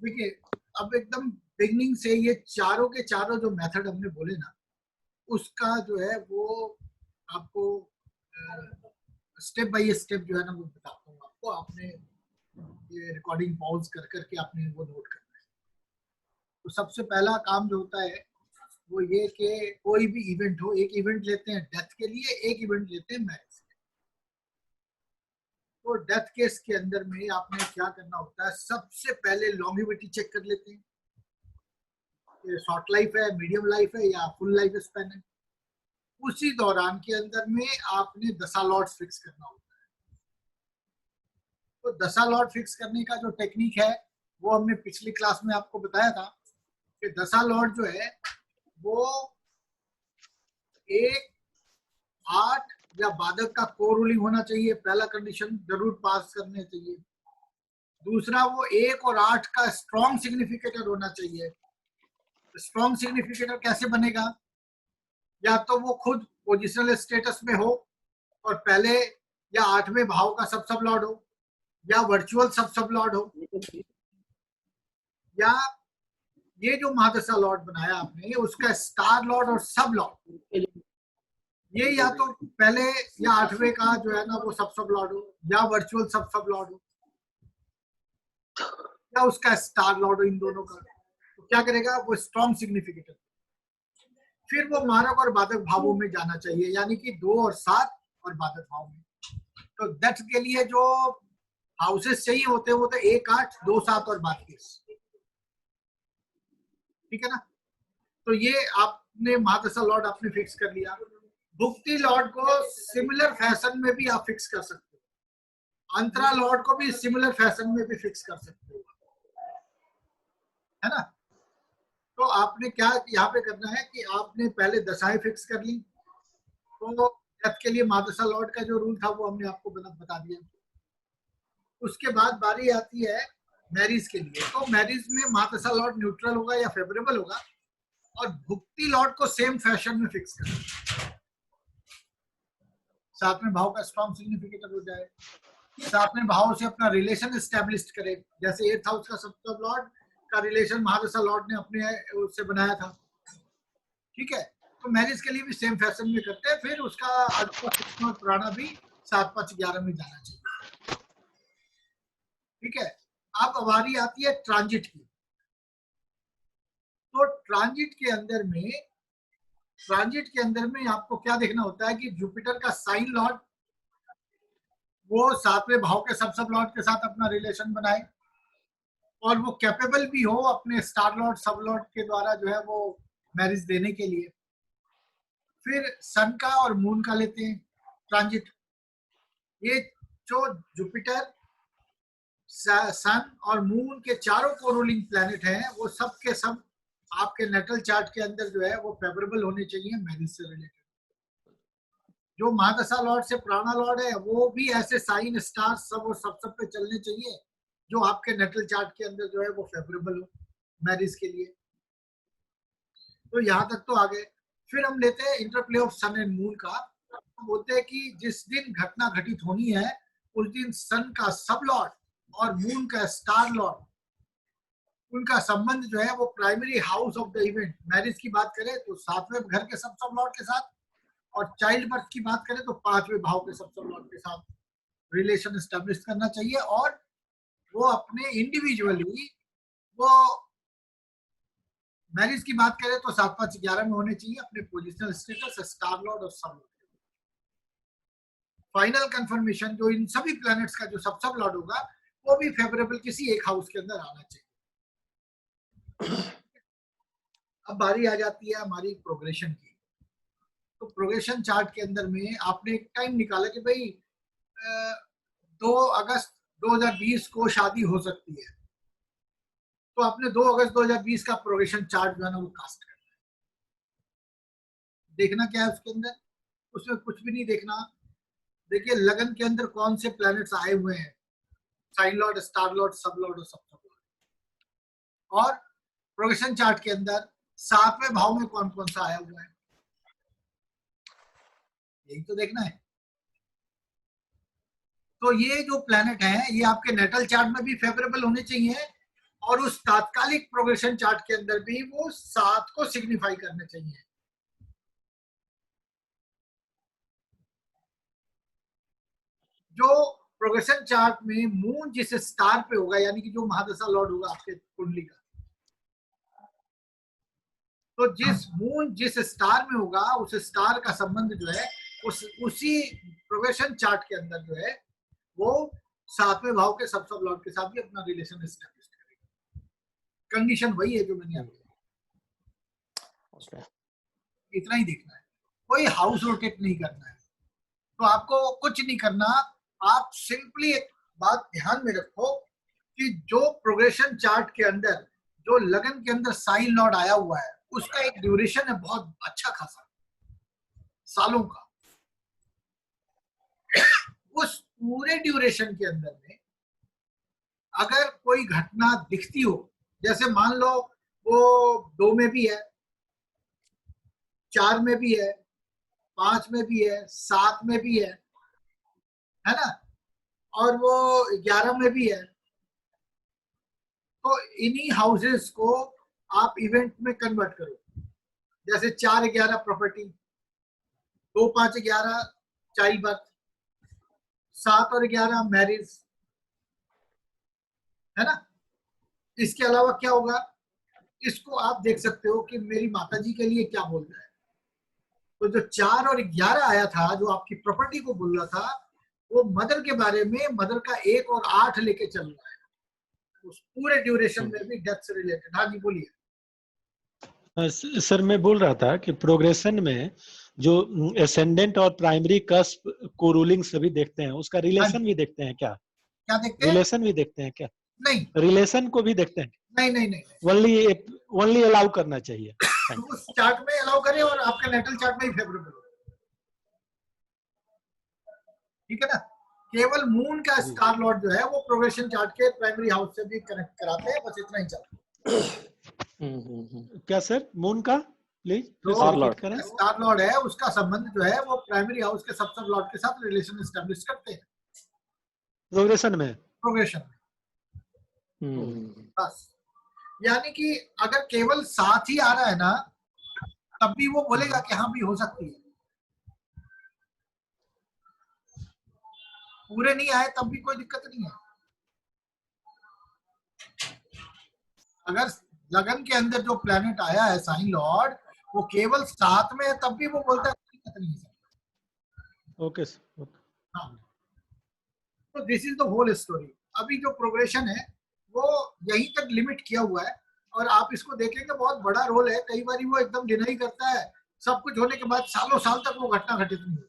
देखिए अब एकदम बिगनिंग से ये चारों के चारों जो मेथड हमने बोले ना, उसका जो है वो आपको स्टेप बाय स्टेप जो है ना वो बताता हूँ आपको। आपने ये रिकॉर्डिंग पॉज कर करके आपने वो नोट करना है। तो सबसे पहला काम जो होता है वो ये कि कोई भी इवेंट हो, एक इवेंट लेते हैं डेथ के लिए, एक इवेंट लेते हैं मैरिज के। तो डेथ केस के अंदर में आपने क्या करना होता है, सबसे पहले लॉन्गिविटी चेक कर लेते हैं, शॉर्ट लाइफ है, मीडियम लाइफ है या फुल लाइफ स्पैन है। उसी दौरान के अंदर में आपने दशा लॉट्स फिक्स करना होता है। तो दशा लॉट फिक्स करने का जो टेक्निक है वो हमने पिछली क्लास में आपको बताया था कि दशा लॉट जो है वो 1, 8 या बाधक का को रूलिंग होना चाहिए, पहला कंडीशन जरूर पास करने चाहिए। दूसरा वो 1 और 8 का स्ट्रॉन्ग सिग्निफिकेटर होना चाहिए। स्ट्रॉन्ग सिग्निफिकेटर कैसे बनेगा, या तो वो खुद पोजिशनल स्टेटस में हो और पहले या 8वें भाव का सब सब लॉर्ड हो, या वर्चुअल सब सब लॉर्ड हो, या ये जो महादशा लॉर्ड बनाया आपने उसका स्टार लॉर्ड और सब लॉर्ड, ये या तो पहले या 8वें का जो है ना वो सब सब लॉर्ड हो, या वर्चुअल सब सब लॉर्ड हो, या उसका स्टार लॉर्ड हो, इन दोनों का। तो क्या करेगा वो स्ट्रॉन्ग सिग्निफिकेटर। फिर वो मारक और बाधक भावों में जाना चाहिए, यानी कि 2 और 7 और बाधक भाव में। तो डेथ के लिए जो हाउसेस चाहिए होते हैं वो तो 1, 8, 2, 7 और बाकी, ठीक है ना। तो ये आपने महादशा लॉर्ड आपने फिक्स कर लिया। भुक्ति लॉर्ड को सिमिलर फैशन में भी आप फिक्स कर सकते हो, अंतरा लॉर्ड को भी सिमिलर फैशन में भी फिक्स कर सकते हो, है ना। तो आपने क्या यहाँ पे करना है कि आपने पहले दशाएं फिक्स कर ली। तो डेथ के लिए महादशा लॉर्ड का जो रूल था वो हमने आपको बता दिया। उसके बाद बारी आती है मैरिज के लिए। तो मैरिज में महादशा लॉर्ड न्यूट्रल होगा या फेवरेबल होगा, और भुक्ति लॉर्ड को सेम फैशन में फिक्स करना। 7वें भाव का स्ट्रॉन्ग सिग्निफिकेटर हो जाए, 7वें भाव से अपना रिलेशन एस्टेब्लिश करे। जैसे 8th हाउस का सब लॉर्ड का रिलेशन महादशा लॉर्ड ने अपने उससे बनाया था, ठीक है। तो मैरिज के लिए भी सेम फैशन में करते हैं। फिर उसका पुराना भी 7, 5, 11 में जाना चाहिए, ठीक है। अब बारी आती है ट्रांजिट की। तो ट्रांजिट के अंदर में आपको क्या देखना होता है कि जुपिटर का साइन लॉर्ड वो 7वें भाव के सब लॉर्ड के साथ अपना रिलेशन बनाए, और वो कैपेबल भी हो अपने स्टार लॉर्ड सब लॉर्ड के द्वारा जो है वो मैरिज देने के लिए। फिर सन का और मून का लेते हैं ट्रांजिट। ये जो जुपिटर, सन और मून के चारों को रूलिंग प्लैनेट हैं वो सब के सब आपके नेटल चार्ट के अंदर जो है वो फेवरेबल होने चाहिए मैरिज से रिलेटेड। जो महादशा लॉर्ड से पुराना लॉर्ड है वो भी ऐसे साइन स्टार सब और सब पे चलने चाहिए जो आपके नेटल चार्ट के अंदर जो है वो फेवरेबल हो मैरिज के लिए। तो यहाँ तक तो आ गए। फिर हम लेते हैं interplay of sun and moon का। बोलते हैं कि जिस दिन घटना घटित होनी है उस दिन सन का सब लॉर्ड और मून का स्टार लॉर्ड, उनका संबंध जो है वो primary house of the event, marriage की बात करें तो 7वें घर के सब लॉर्ड के साथ, और चाइल्ड बर्थ की बात करें तो 5वें भाव के सब लॉर्ड के साथ रिलेशन एस्टेब्लिश करना चाहिए। और वो अपने इंडिविजुअली वो मैरिज की बात करें तो 7, 5, 11 में होने चाहिए अपने पोजिशनल स्टेटस, स्टार लॉर्ड और सब लॉर्ड। फाइनल कंफर्मेशन जो इन सभी प्लैनेट्स का जो सब लॉर्ड होगा वो भी फेवरेबल किसी एक हाउस के अंदर आना चाहिए। अब बारी आ जाती है हमारी प्रोग्रेशन की। तो प्रोग्रेशन चार्ट के अंदर में आपने एक टाइम निकाला कि भाई 2 अगस्त 2020 को शादी हो सकती है। तो आपने 2 अगस्त 2020 का प्रोग्रेशन चार्ट जो है ना वो कास्ट करना है। देखना क्या है उसके अंदर, उसमें कुछ भी नहीं देखना। देखिए लगन के अंदर कौन से प्लैनेट्स आए हुए हैं, sign lord, star lord, sub lord और सब लॉर्ड। और प्रोग्रेशन चार्ट के अंदर 7वें भाव में कौन कौन सा आया हुआ है, यही तो देखना है। तो ये जो प्लैनेट है ये आपके नेटल चार्ट में भी फेवरेबल होने चाहिए और उस तात्कालिक प्रोग्रेशन चार्ट के अंदर भी वो 7 को सिग्निफाई करने चाहिए। जो प्रोग्रेशन चार्ट में मून जिस स्टार पे होगा, यानी कि जो महादशा लॉर्ड होगा आपके कुंडली का, तो जिस मून जिस स्टार में होगा उस स्टार का संबंध जो है उसी प्रोग्रेशन चार्ट के अंदर जो है वो 7वें भाव के सब लॉर्ड के साथ भी अपना रिलेशन एस्टेब्लिश करेगा। कंडीशन वही है जो मैंने आपको इतना ही देखना है, कोई हाउस रोटेट नहीं करना है। तो आपको कुछ नहीं करना, आप सिंपली एक बात ध्यान में रखो कि जो प्रोग्रेशन चार्ट के अंदर जो लगन के अंदर साइन लॉर्ड आया हुआ है उसका एक ड्यूरेशन है बहुत अच्छा खासा, सालों का। उस पूरे ड्यूरेशन के अंदर में अगर कोई घटना दिखती हो, जैसे मान लो वो 2 में भी है, 4 में भी है, 5 में भी है, 7 में भी है ना, और वो 11 में भी है, तो इन्हीं हाउसेस को आप इवेंट में कन्वर्ट करो। जैसे 4-11 प्रॉपर्टी, 2-5-11 चाइल्ड बर्थ, 7 और 11 मैरिज, है ना। इसके अलावा क्या होगा, इसको आप देख सकते हो कि मेरी माता जी के लिए क्या बोल रहा है। तो जो 4 और 11 आया था, जो आपकी प्रॉपर्टी को बोल रहा था, वो मदर के बारे में, मदर का 1 और 8 लेके चल रहा है उस पूरे ड्यूरेशन में भी डेथ से रिलेटेड। हाँ जी बोलिए। सर मैं बोल रहा था कि प्रोग्रेशन में जो एसेंडेंट और प्राइमरी कस्प को रूलिंग सभी देखते हैं, उसका रिलेशन भी देखते हैं क्या? क्या देखते हैं? रिलेशन भी देखते हैं क्या? नहीं, रिलेशन को भी देखते हैं? नहीं नहीं नहीं, ओनली अलाउ करना चाहिए। उस चार्ट में अलाउ करें और आपके नेटल चार्ट में ही फेवरेबल हो, ठीक है ना। केवल मून का स्टार लॉर्ड जो है वो प्रोग्रेशन चार्ट के प्राइमरी हाउस से भी कनेक्ट कराते हैं, बस इतना ही चलता है। क्या सर, मून का प्लीज स्टार लॉर्ड है, उसका संबंध जो है वो प्राइमरी हाउस के सब लॉर्ड के साथ रिलेशन एस्टेब्लिश करते हैं प्रोग्रेशन में। बस, यानी कि अगर केवल 7 ही आ रहा है ना, तब भी वो बोलेगा कि हाँ भी हो सकती है। पूरे नहीं आए तब भी कोई दिक्कत नहीं है। अगर लगन के अंदर जो प्लेनेट आया है साइन लॉर्ड, वो केवल 7 में है, तब भी वो बोलता है कोई दिक्कत नहीं है। ओके। हाँ, तो this is the whole story. अभी जो प्रोग्रेशन है वो यहीं तक लिमिट किया हुआ है, और आप इसको देखेंगे बहुत बड़ा रोल है। कई बार वो एकदम डिनाई करता है, सब कुछ होने के बाद सालों साल तक वो घटना घटित नहीं होती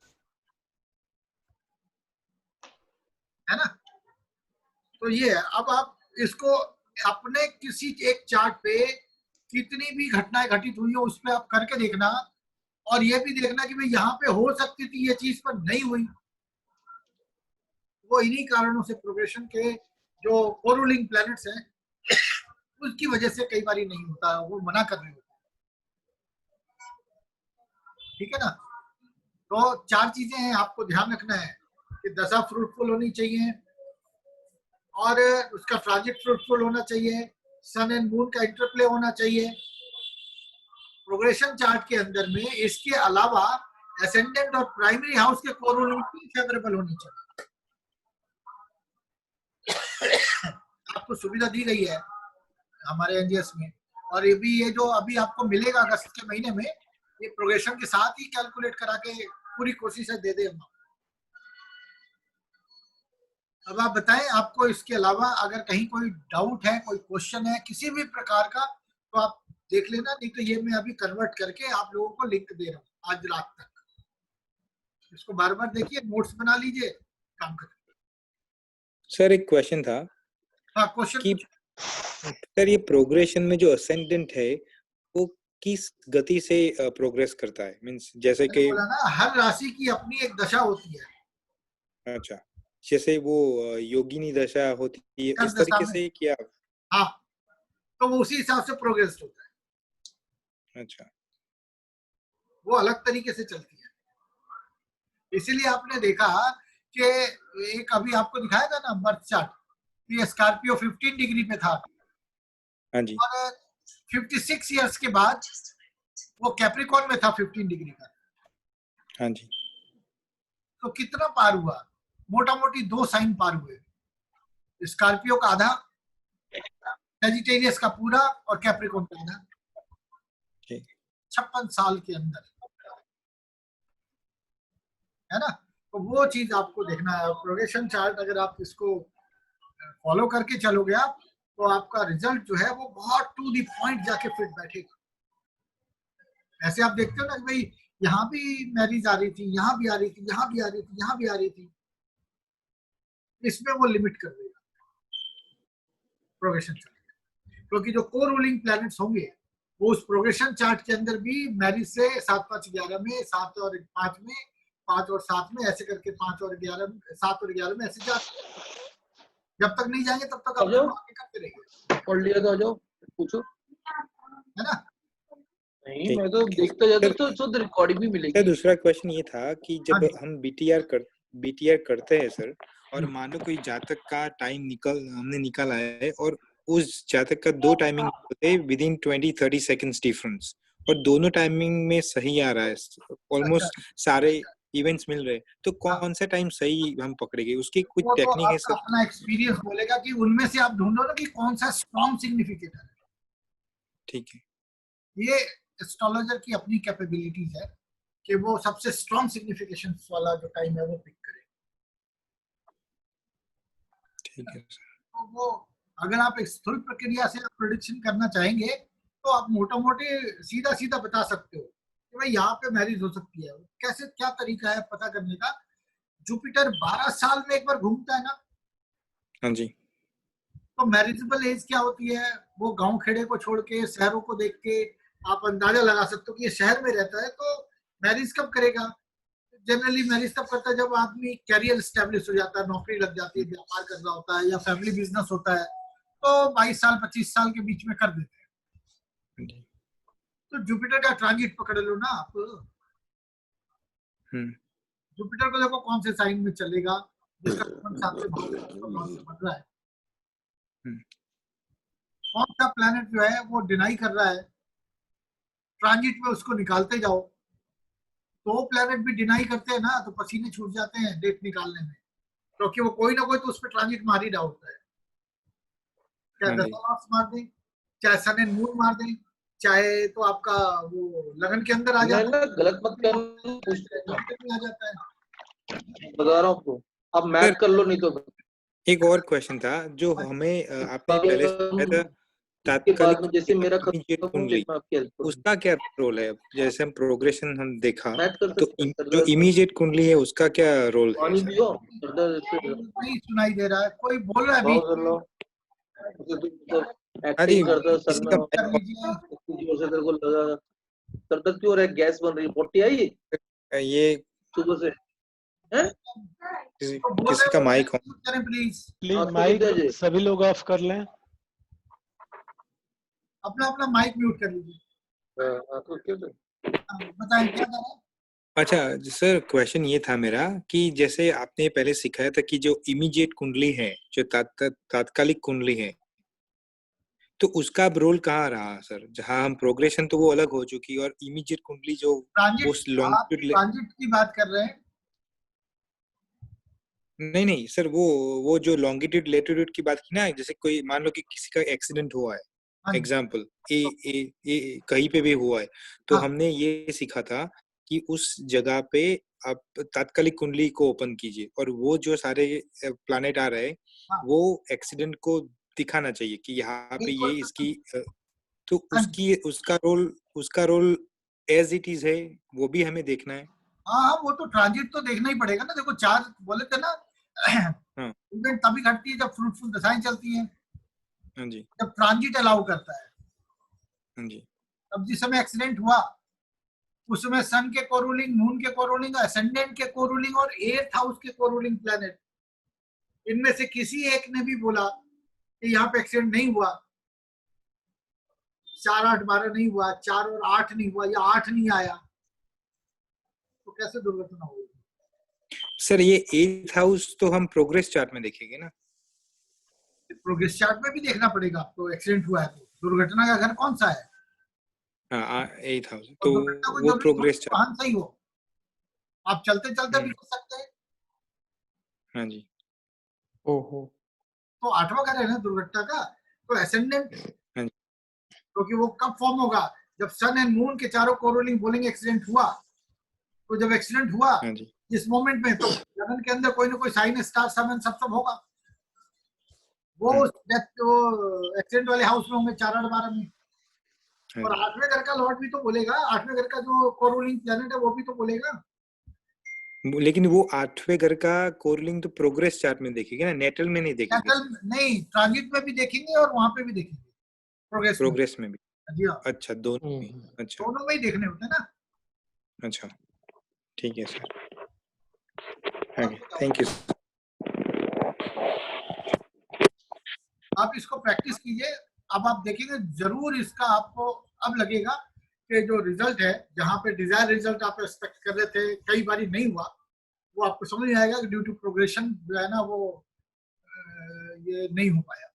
है ना। तो ये है। अब आप इसको अपने किसी एक चार्ट पे कितनी भी घटनाएं घटित हुई हो उस पर आप करके देखना, और ये भी देखना कि भाई यहाँ पे हो सकती थी ये चीज पर नहीं हुई। वो इन्हीं कारणों से प्रोग्रेशन के जो कोरूलिंग प्लैनेट्स हैं उसकी वजह से कई बार नहीं होता, वो मना कर रहे होते, ठीक है ना। तो 4 चीजें हैं आपको ध्यान रखना है कि दशा फ्रूटफुल होनी चाहिए, और उसका ट्रांजिट फ्रूटफुल होना चाहिए, सन एंड मून का इंटरप्ले होना चाहिए प्रोग्रेशन चार्ट के अंदर में। इसके अलावा एसेंडेंट और प्राइमरी हाउस के कोरूलिंग फेवरेबल होनी चाहिए। आपको सुविधा दी गई है हमारे एनजीएस में, और ये भी, ये जो अभी आपको मिलेगा अगस्त के महीने में, ये प्रोग्रेशन के साथ ही कैलकुलेट करा के पूरी कोशिश है दे दे हम। अब आप बताएं, आपको इसके अलावा अगर कहीं कोई डाउट है, कोई क्वेश्चन है किसी भी प्रकार का, तो आप देख लेना, नहीं तो ये मैं अभी कन्वर्ट करके आप लोगों को लिंक दे रहा हूँ आज रात तक। इसको बार बार देखिए, नोट्स बना लीजिए, काम करिए। सर एक क्वेश्चन था। हाँ, क्वेश्चन। सर ये प्रोग्रेशन में जो असेंडेंट है वो किस गति से प्रोग्रेस करता है? मींस जैसे कि बोला ना, हर राशि की अपनी एक दशा होती है। अच्छा, जैसे वो योगिनी दशा होती है इस तरीके से किया? हाँ, तो वो उसी हिसाब से प्रोग्रेस होता है। अच्छा, वो अलग तरीके से चलती है। इसीलिए आपने देखा कि एक अभी आपको दिखाया था ना बर्थ चार्ट, ये स्कॉर्पियो 15 डिग्री पे था, हाँ जी, और 56 इयर्स के बाद वो कैप्रिकॉन में था 15 डिग्री का। हाँ जी, तो कितना पार हुआ? मोटा मोटी 2 साइन पार हुए, स्कॉर्पियो का आधा, सेजिटेरियस का पूरा और कैप्रिकॉन का आधा, ठीक, 56 साल के अंदर, है ना? तो वो चीज आपको देखना है। प्रोग्रेशन चार्ट अगर आप इसको फॉलो करके चलोगे आप, तो आपका रिजल्ट जो है वो बहुत टू दी पॉइंट जाके फिट बैठेगा। ऐसे आप देखते हो ना कि भाई यहाँ भी मैरिज आ रही थी, यहाँ भी आ रही थी, यहाँ भी आ रही थी, यहाँ भी आ रही थी, इसमें वो लिमिट कर देगा प्रोग्रेशन चार्ट। क्योंकि जो को रूलिंग प्लैनेट्स होंगे वो उस प्रोग्रेशन चार्ट के अंदर भी मैरिज से 7, 5, 11 में, 7 और 5 में, 5 और 7 में, ऐसे करके 5 और 11, 7 और 11 में ऐसे जाते हैं। जब तक नहीं जाएंगे तब तक आप आगे करते रहेंगे। पढ़ लिया तो आ जाओ, पूछो। है ना? नहीं, ठीक, मैं तो ठीक है। देखता जाता सर, तो शुद्ध रिकॉर्डिंग भी सर मिलेगी। दूसरा क्वेश्चन ये था कि हाँ जब जी। हम बीटीआर करते हैं सर, और मान लो कोई जातक का टाइम हमने निकाला है और उस जातक का 2 टाइमिंग होते विदिन 20-30 सेकंड्स डिफरेंस, और दोनों टाइमिंग में सही आ रहा है, ऑलमोस्ट सारे इवेंट्स मिल रहे हैं, तो कौन सा टाइम सही हम पकड़ेंगे? उसकी कुछ वो तो टेक्निक है आपका सर? अपना एक्सपीरियंस बोलेगा कि उनमें से आप ढूंढो ना कि कौन सा स्ट्रॉन्ग सिग्निफिकेटर है। ठीक है, ये एस्ट्रोलॉजर की अपनी कैपेबिलिटीज है कि वो सबसे स्ट्रॉन्ग सिग्निफिकेशन वाला जो टाइम है वो पिक करे। ठीक है सर। तो वो अगर आप एक स्थूल प्रक्रिया से प्रोडिक्शन करना चाहेंगे तो आप मोटा मोटे सीधा सीधा बता सकते हो कि भाई यहाँ पे मैरिज हो सकती है। कैसे, क्या तरीका है पता करने का? जुपिटर 12 साल में एक बार घूमता है ना, हाँ जी, तो मैरिजेबल एज क्या होती है? वो गांव खेड़े को छोड़ के शहरों को देख के आप अंदाजा लगा सकते हो कि ये शहर में रहता है, तो मैरिज कब करेगा? जनरली मैरिज तब करता है जब आदमी कैरियर स्टैब्लिश हो जाता है, नौकरी लग जाती है, व्यापार कर रहा होता है या फैमिली बिजनेस होता है, तो 22 साल 25 साल के बीच में कर देते हैं। हाँ जी, तो जुपिटर का ट्रांजिट पकड़ लो ना आप। जुपिटर को देखो कौन से साइन में चलेगा, जिसका सातवें भाव से बढ़ रहा है, कौन सा प्लैनेट जो है वो डिनाई कर रहा है, ट्रांजिट में उसको निकालते जाओ। तो प्लैनेट भी डिनाई करते हैं ना तो पसीने छूट जाते हैं डेट निकालने में, क्योंकि वो कोई ना कोई तो उस पर ट्रांजिट मार ही रहा होता है। चाहे हाँ जी। 10 मार्क्स मार दें, चाहे सन एंड मून मार दें, चाहे तो आपका वो लगन के अंदर आ मैं जाता ना है, गलत मत कर, आ जाता है। बता रहा हूँ आपको। आप मैथ कर लो, नहीं तो एक और क्वेश्चन था जो हमें आपने पहले बताया था, इसके तात्कालिक बाद में जैसे मेरा immediate खत्म हो कुंडली, मैं आपकी हेल्प करूंगा। उसका क्या रोल है? जैसे हम प्रोग्रेशन हम देखा, मैथ कर तो सकते हैं, जो इमीडिएट कुंडली है उसका क्या रोल है पानी सर? पियो, दर्द नहीं सुनाई दे रहा है, कोई बोल रहा है भाव बीच कर में? लो। हाँ जी, एक्टिंग करता सर किसी का में, कर लीजिए। इतनी जोर से तेरे को लगा, सर दर्द क्यों हो रहा है? गैस बन रही है, पोटी आई ये सुबह से, हैं? तो बोल किसी रहे का हो माइक म्यूट करें प्लीज, प्लीज आपको माइक कितने बजे? सभी लोग ऑफ कर लें। अपना अपना माइक म्यूट कर लीजिए। आपको क्यों? बताएं क्या कर रहा है? अच्छा सर, क्वेश्चन ये था मेरा कि जैसे आपने पहले सिखाया था कि जो इमीडिएट कुंडली है, जो तात्कालिक कुंडली है, तो उसका अब रोल कहाँ रहा सर? जहाँ हम प्रोग्रेशन तो वो अलग हो चुकी, और इमीडिएट कुंडली जो ट्रांजिट, उस आप लॉन्गिट्यूड, ट्रांजिट की बात कर रहे हैं? नहीं सर, वो जो लॉन्गिट्यूड लेटिट्यूड की बात की ना, जैसे कोई मान लो कि किसी का एक्सीडेंट हुआ है, हाँ जी। एग्जाम्पल ए कहीं पे भी हुआ है, तो हाँ। हमने ये सीखा था कि उस जगह पे आप तात्कालिक कुंडली को ओपन कीजिए, और वो जो सारे प्लैनेट आ रहे हैं हाँ। वो एक्सीडेंट को दिखाना चाहिए कि यहाँ पे ये बिल्कुल। इसकी तो हाँ जी। उसका रोल एज इट इज है, वो भी हमें देखना है। हाँ हाँ, वो तो ट्रांजिट तो देखना ही पड़ेगा ना। देखो चार बोले थे ना, हाँ इवेंट तभी घटती है जब फ्रूटफुल दशाएं चलती हैं, हाँ जी, जब ट्रांजिट अलाउ करता है। हाँ जी, अब जिस समय एक्सीडेंट हुआ उस समय सन के कोरूलिंग, मून के कोरूलिंग, असेंडेंट के कोरूलिंग और 8th हाउस के कोरूलिंग प्लैनेट, इनमें से किसी एक ने भी बोला कि यहाँ पे एक्सीडेंट नहीं हुआ, 4, 8, 12 नहीं हुआ, 4 और 8 नहीं हुआ, या 8 नहीं आया, तो कैसे दुर्घटना होगी? सर ये 8th हाउस तो हम प्रोग्रेस चार्ट में देखेंगे ना? प्रोग्रेस चार्ट में भी देखना पड़ेगा आपको, एक्सीडेंट हुआ है तो। दुर्घटना का घर कौन सा है? हाँ 8000 और तो दुर्घटना को वो जरूरी प्रोग्रेस चार्ट। वाहन सही हो, आप चलते चलते भी हम्म, कर सकते हैं। हाँ जी। ओहो। तो 8वां घर है ना दुर्घटना का, तो एसेंडेंट, हाँ जी। क्योंकि वो कब फॉर्म होगा? जब सन एंड मून के चारों कोरोलिंग बोलेंगे एक्सीडेंट हुआ, तो जब एक्सीडेंट हुआ हाँ जी। इस मोमेंट में, तो लगन के अंदर कोई ना कोई साइन स्टार सेवन सब होगा। वो डेथ वो एक्सीडेंट वाले हाउस में होंगे 4 8 12 में। हाँ और जी। 8वें घर का लॉर्ड भी तो बोलेगा, 8वें घर का जो कोरोलिंग प्लैनेट है वो भी तो बोलेगा। लेकिन वो 8वें घर का कोरलिंग तो प्रोग्रेस चार्ट में देखेंगे ना, नेटल में नहीं देखेंगे नेटल सर। नहीं, ट्रांजिट में भी देखेंगे और वहां पे भी देखेंगे, प्रोग्रेस में। प्रोग्रेस में भी। जी हाँ, अच्छा दोनों में। अच्छा दोनों में ही देखने होते हैं ना। अच्छा ठीक है सर। और ओके बताओ, थैंक यू। आप इसको प्रैक्टिस कीजिए। अब आप देखेंगे जरूर इसका आपको अब लगेगा कि जो रिजल्ट है, जहाँ पे डिजायर रिजल्ट आप एक्सपेक्ट कर रहे थे कई बार नहीं हुआ, वो आपको समझ में आएगा कि ड्यू टू प्रोग्रेशन जो है ना वो ये नहीं हो पाया।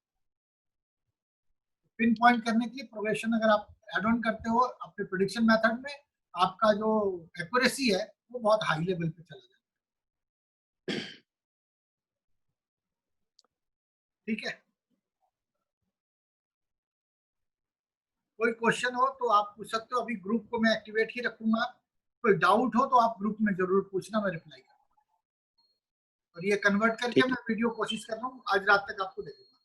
पिन पॉइंट करने के लिए प्रोग्रेशन अगर आप एड ऑन करते हो अपने प्रेडिक्शन मेथड में, आपका जो एक्यूरेसी है वो बहुत हाई लेवल पे चला जाए। ठीक है, कोई क्वेश्चन हो तो आप पूछ सकते हो। अभी ग्रुप को मैं एक्टिवेट ही रखूंगा, कोई डाउट हो तो आप ग्रुप में जरूर पूछना, मैं रिप्लाई करूंगा। और ये कन्वर्ट करके ठीक मैं वीडियो कोशिश कर रहा हूँ आज रात तक आपको दे दूंगा।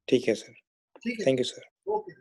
ठीक है सर। ठीक है, थैंक यू सर। ओके।